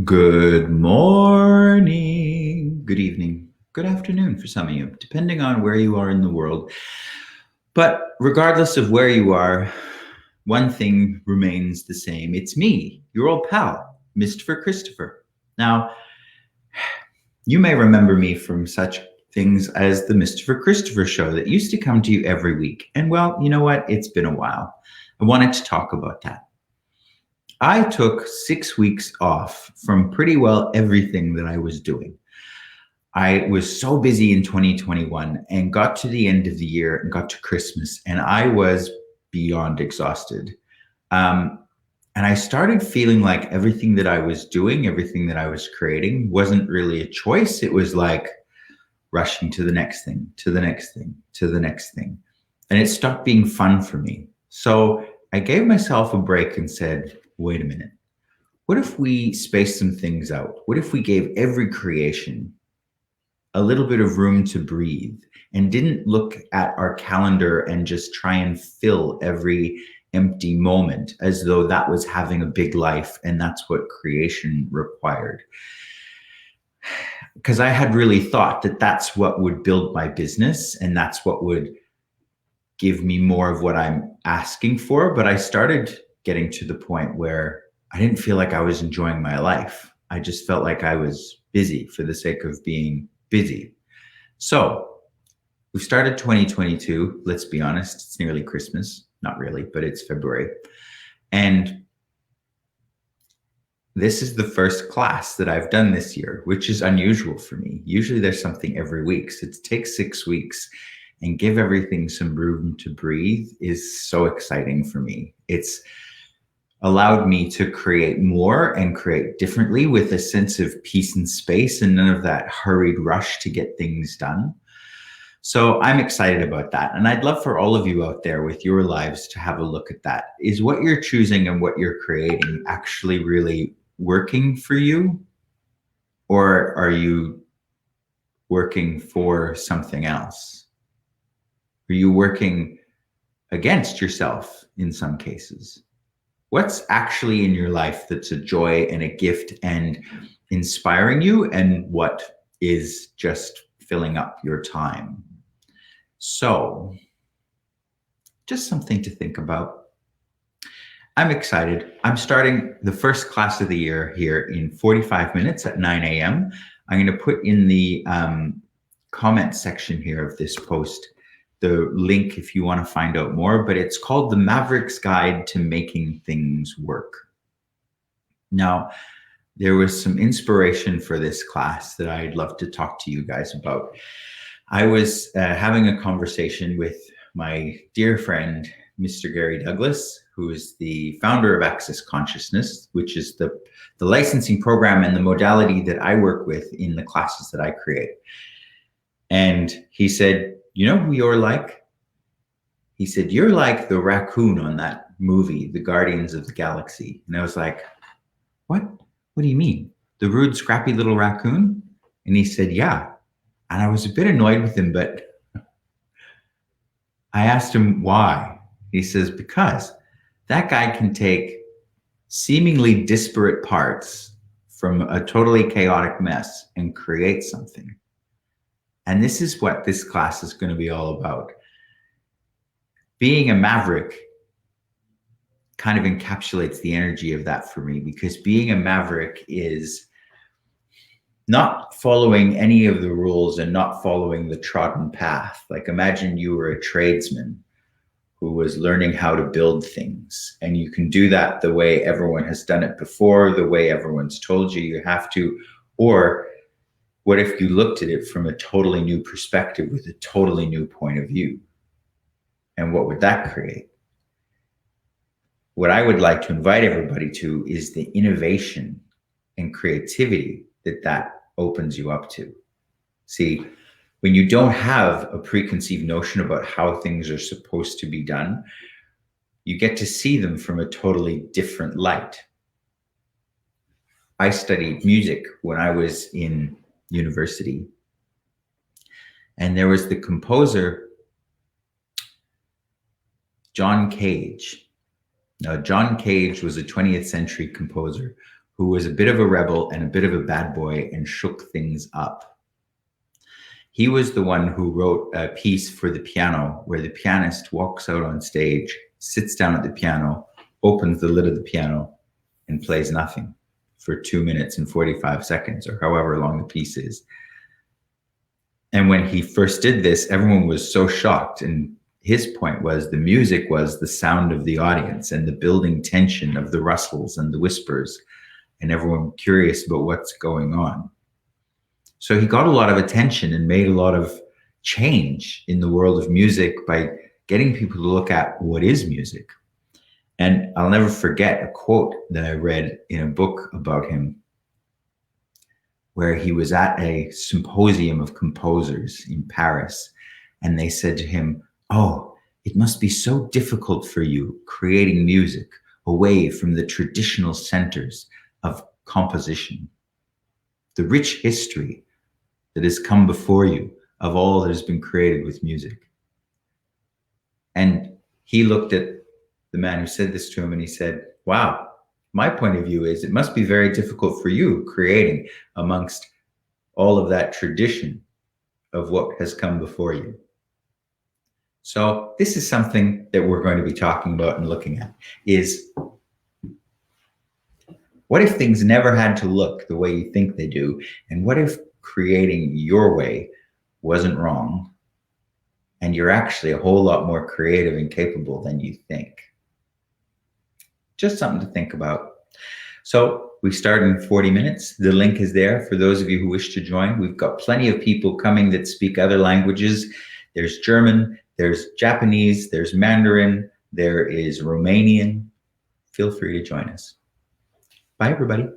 Good morning, good evening, good afternoon for some of you, depending on where you are in the world. But regardless of where you are, one thing remains the same. It's me, your old pal, Mistopher Christopher. Now, you may remember me from such things as the Mistopher Christopher show that used to come to you every week. And well, you know what? It's been a while. I wanted to talk about that. I took 6 weeks off from pretty well everything that I was doing. I was so busy in 2021 and got to the end of the year and got to Christmas, and I was beyond exhausted. And I started feeling like everything that I was doing, everything that I was creating wasn't really a choice. It was like rushing to the next thing, to the next thing, to the next thing. And it stopped being fun for me. So I gave myself a break and said, wait a minute. What if we spaced some things out? What if we gave every creation a little bit of room to breathe and didn't look at our calendar and just try and fill every empty moment as though that was having a big life and that's what creation required? Because I had really thought that that's what would build my business and that's what would give me more of what I'm asking for. But I started getting to the point where I didn't feel like I was enjoying my life. I just felt like I was busy for the sake of being busy. So we started 2022. Let's be honest, it's nearly Christmas. Not really, but it's February. And this is the first class that I've done this year, which is unusual for me. Usually there's something every week. So to take 6 weeks and give everything some room to breathe is so exciting for me. It's allowed me to create more and create differently with a sense of peace and space and none of that hurried rush to get things done. So I'm excited about that. And I'd love for all of you out there with your lives to have a look at that. Is what you're choosing and what you're creating actually really working for you? Or are you working for something else? Are you working against yourself in some cases? What's actually in your life that's a joy and a gift and inspiring you, and what is just filling up your time? So, just something to think about. I'm excited. I'm starting the first class of the year here in 45 minutes at 9 a.m. I'm going to put in the comment section here of this post the link if you want to find out more, but it's called The Maverick's Guide to Making Things Work. Now, there was some inspiration for this class that I'd love to talk to you guys about. I was having a conversation with my dear friend, Mr. Gary Douglas, who is the founder of Access Consciousness, which is the licensing program and the modality that I work with in the classes that I create. And he said, you know who you're like? He said, you're like the raccoon on that movie, The Guardians of the Galaxy. And I was like, what? What do you mean? The rude, scrappy little raccoon? And he said, yeah. And I was a bit annoyed with him, but I asked him why. He says, because that guy can take seemingly disparate parts from a totally chaotic mess and create something. And this is what this class is going to be all about. Being a maverick kind of encapsulates the energy of that for me, because being a maverick is not following any of the rules and not following the trodden path. Like, imagine you were a tradesman who was learning how to build things, and you can do that the way everyone has done it before, the way everyone's told you you have to. Or what if you looked at it from a totally new perspective with a totally new point of view? And what would that create? What I would like to invite everybody to is the innovation and creativity that opens you up to. See, when you don't have a preconceived notion about how things are supposed to be done, you get to see them from a totally different light. I studied music when I was in university, and there was the composer John Cage. Now, John Cage was a 20th century composer who was a bit of a rebel and a bit of a bad boy and shook things up. He was the one who wrote a piece for the piano where the pianist walks out on stage, sits down at the piano, opens the lid of the piano, and plays nothing for 2 minutes and 45 seconds or however long the piece is. And when he first did this, everyone was so shocked. And his point was the music was the sound of the audience and the building tension of the rustles and the whispers, and everyone curious about what's going on. So he got a lot of attention and made a lot of change in the world of music by getting people to look at what is music. And I'll never forget a quote that I read in a book about him, where he was at a symposium of composers in Paris, and they said to him, "Oh, it must be so difficult for you creating music away from the traditional centers of composition, the rich history that has come before you of all that has been created with music." And he looked at the man who said this to him and he said, "Wow, my point of view is it must be very difficult for you creating amongst all of that tradition of what has come before you." So this is something that we're going to be talking about and looking at is, what if things never had to look the way you think they do? And what if creating your way wasn't wrong and you're actually a whole lot more creative and capable than you think? Just something to think about. So we start in 40 minutes. The link is there for those of you who wish to join. We've got plenty of people coming that speak other languages. There's German, there's Japanese, there's Mandarin, there is Romanian. Feel free to join us. Bye, everybody.